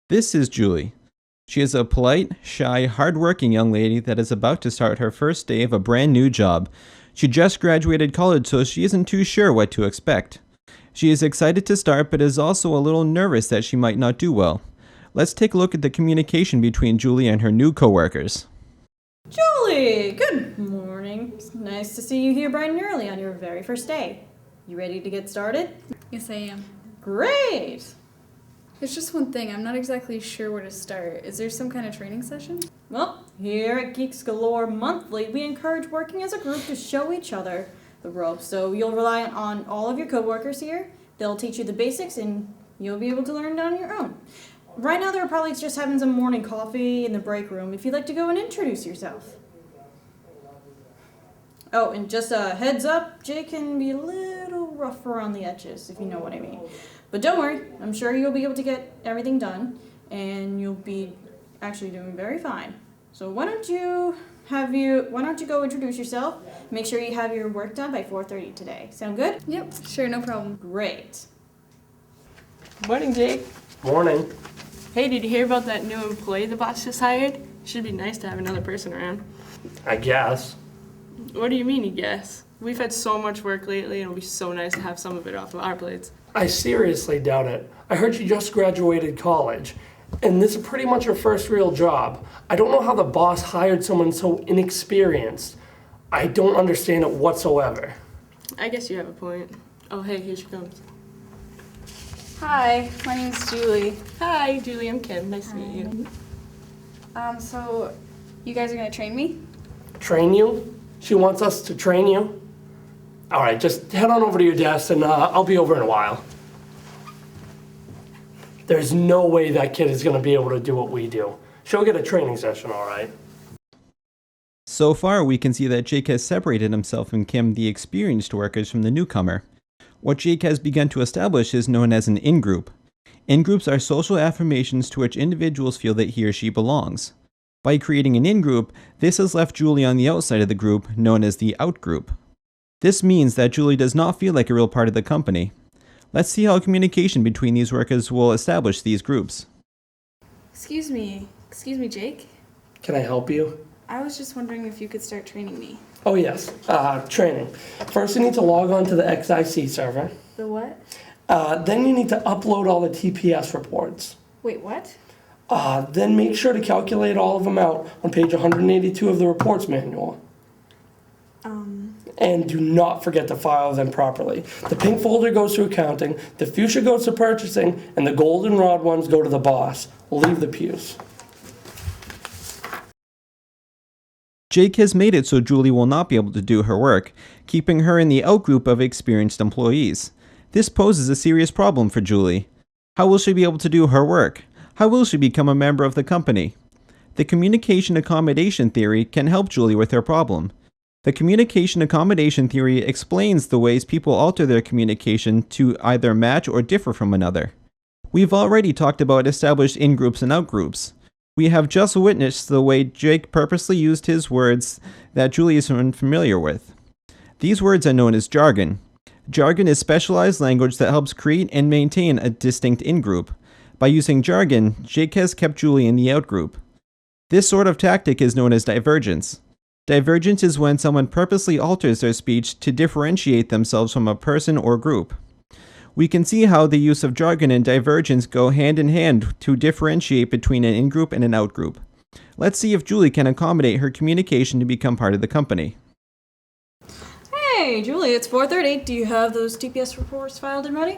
This is Julie. She is a polite, shy, hardworking young lady that is about to start her first day of a brand new job. She just graduated college, so she isn't too sure what to expect. She is excited to start, but is also a little nervous that she might not do well. Let's take a look at the communication between Julie and her new coworkers. Julie, good morning. It's nice to see you here bright and early on your very first day. You ready to get started? Yes, I am. Great! There's just one thing. I'm not exactly sure where to start. Is there some kind of training session? Well, here at Geeks Galore Monthly, we encourage working as a group to show each other the ropes. So you'll rely on all of your coworkers here. They'll teach you the basics and you'll be able to learn it on your own. Right now they're probably just having some morning coffee in the break room if you'd like to go and introduce yourself. Oh, and just a heads up, Jay can be a little rough around the edges, if you know what I mean. But don't worry, I'm sure you'll be able to get everything done, and you'll be actually doing very fine. So why don't you go introduce yourself? Make sure you have your work done by 4:30 today. Sound good? Yep, sure, no problem. Great. Morning, Jake. Morning. Hey, did you hear about that new employee the boss just hired? Should be nice to have another person around. I guess. What do you mean, you guess? We've had so much work lately, and it'll be so nice to have some of it off of our plates. I seriously doubt it. I heard you just graduated college, and this is pretty much your first real job. I don't know how the boss hired someone so inexperienced. I don't understand it whatsoever. I guess you have a point. Oh, hey, here she comes. Hi, my name's Julie. Hi, Julie, I'm Kim. Nice to meet you. So you guys are gonna train me? Train you? She wants us to train you? All right, just head on over to your desk, and I'll be over in a while. There's no way that kid is going to be able to do what we do. She'll get a training session, all right? So far, we can see that Jake has separated himself and Kim, the experienced workers, from the newcomer. What Jake has begun to establish is known as an in-group. In-groups are social affirmations to which individuals feel that he or she belongs. By creating an in-group, this has left Julie on the outside of the group, known as the out-group. This means that Julie does not feel like a real part of the company. Let's see how communication between these workers will establish these groups. Excuse me, Jake. Can I help you? I was just wondering if you could start training me. Oh, yes. Training. First, you need to log on to the XIC server. The what? Then you need to upload all the TPS reports. Wait, what? Then make sure to calculate all of them out on page 182 of the reports manual. And do not forget to file them properly. The pink folder goes to accounting, the fuchsia goes to purchasing, and the goldenrod ones go to the boss. Leave the pews. Jake has made it so Julie will not be able to do her work, keeping her in the out-group of experienced employees. This poses a serious problem for Julie. How will she be able to do her work? How will she become a member of the company? The communication accommodation theory can help Julie with her problem. The communication accommodation theory explains the ways people alter their communication to either match or differ from another. We've already talked about established in-groups and out-groups. We have just witnessed the way Jake purposely used his words that Julie is unfamiliar with. These words are known as jargon. Jargon is specialized language that helps create and maintain a distinct in-group. By using jargon, Jake has kept Julie in the out-group. This sort of tactic is known as divergence. Divergence is when someone purposely alters their speech to differentiate themselves from a person or group. We can see how the use of jargon and divergence go hand in hand to differentiate between an in-group and an out-group. Let's see if Julie can accommodate her communication to become part of the company. Hey, Julie, it's 4:30. Do you have those TPS reports filed and ready?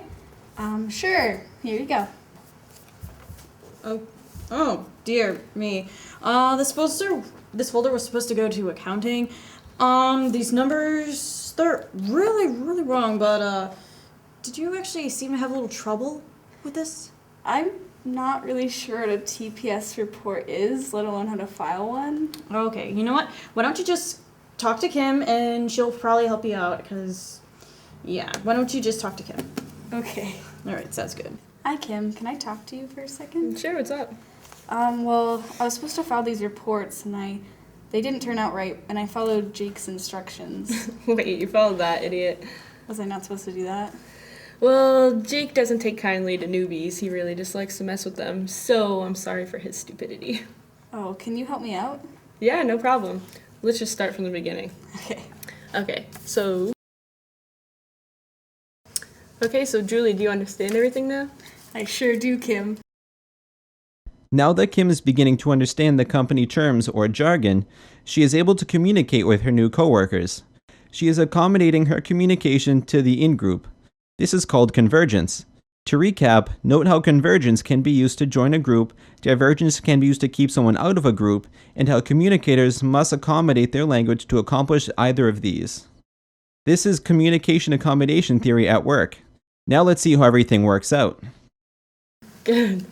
Sure. Here you go. Oh, dear me. This folder was supposed to go to accounting. These numbers, they're really wrong, but, did you actually seem to have a little trouble with this? I'm not really sure what a TPS report is, let alone how to file one. Okay, you know what? Why don't you just talk to Kim and she'll probably help you out, because, yeah, why don't you just talk to Kim? Okay. Alright, sounds good. Hi, Kim. Can I talk to you for a second? Sure, what's up? Well, I was supposed to file these reports, and they didn't turn out right, and I followed Jake's instructions. Wait, you followed that, idiot. Was I not supposed to do that? Well, Jake doesn't take kindly to newbies. He really just likes to mess with them. So I'm sorry for his stupidity. Oh, can you help me out? Yeah, no problem. Let's just start from the beginning. Okay. Okay, so Julie, do you understand everything now? I sure do, Kim. Now that Kim is beginning to understand the company terms or jargon, she is able to communicate with her new coworkers. She is accommodating her communication to the in-group. This is called convergence. To recap, note how convergence can be used to join a group, divergence can be used to keep someone out of a group, and how communicators must accommodate their language to accomplish either of these. This is communication accommodation theory at work. Now let's see how everything works out. Good.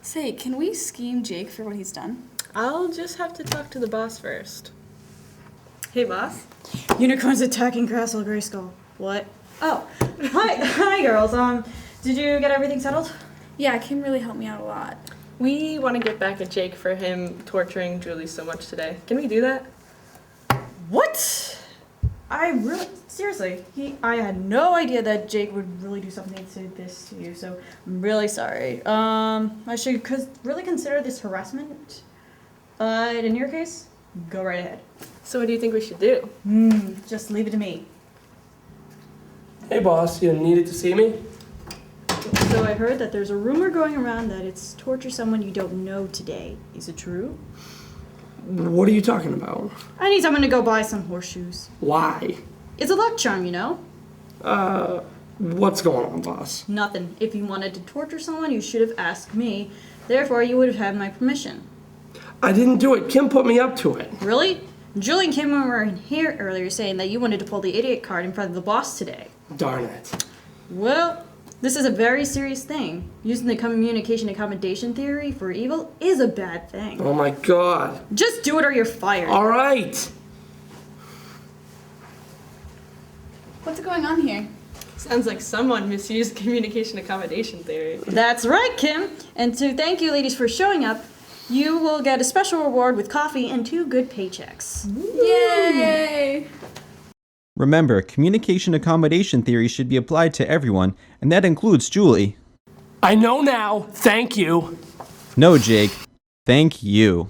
Say, can we scheme Jake for what he's done? I'll just have to talk to the boss first. Hey, boss. Unicorns attacking Castle Grayskull. What? Oh, hi girls. Did you get everything settled? Yeah, Kim really helped me out a lot. We want to get back at Jake for him torturing Julie so much today. Can we do that? What? Seriously, I had no idea that Jake would really do something to this to you, so I'm really sorry. I should really consider this harassment. But in your case, go right ahead. So what do you think we should do? Just leave it to me. Hey boss, you needed to see me? So I heard that there's a rumor going around that it's torture someone you don't know today. Is it true? What are you talking about? I need someone to go buy some horseshoes. Why? It's a luck charm, you know? What's going on, boss? Nothing. If you wanted to torture someone, you should have asked me. Therefore, you would have had my permission. I didn't do it. Kim put me up to it. Really? Julie and Kim were in here earlier saying that you wanted to pull the idiot card in front of the boss today. Darn it. Well, this is a very serious thing. Using the communication accommodation theory for evil is a bad thing. Oh my god. Just do it or you're fired. All right. What's going on here? Sounds like someone misused communication accommodation theory. That's right, Kim. And to thank you ladies for showing up, you will get a special reward with coffee and 2 good paychecks. Yay! Remember, communication accommodation theory should be applied to everyone, and that includes Julie. I know now. Thank you. No, Jake. Thank you.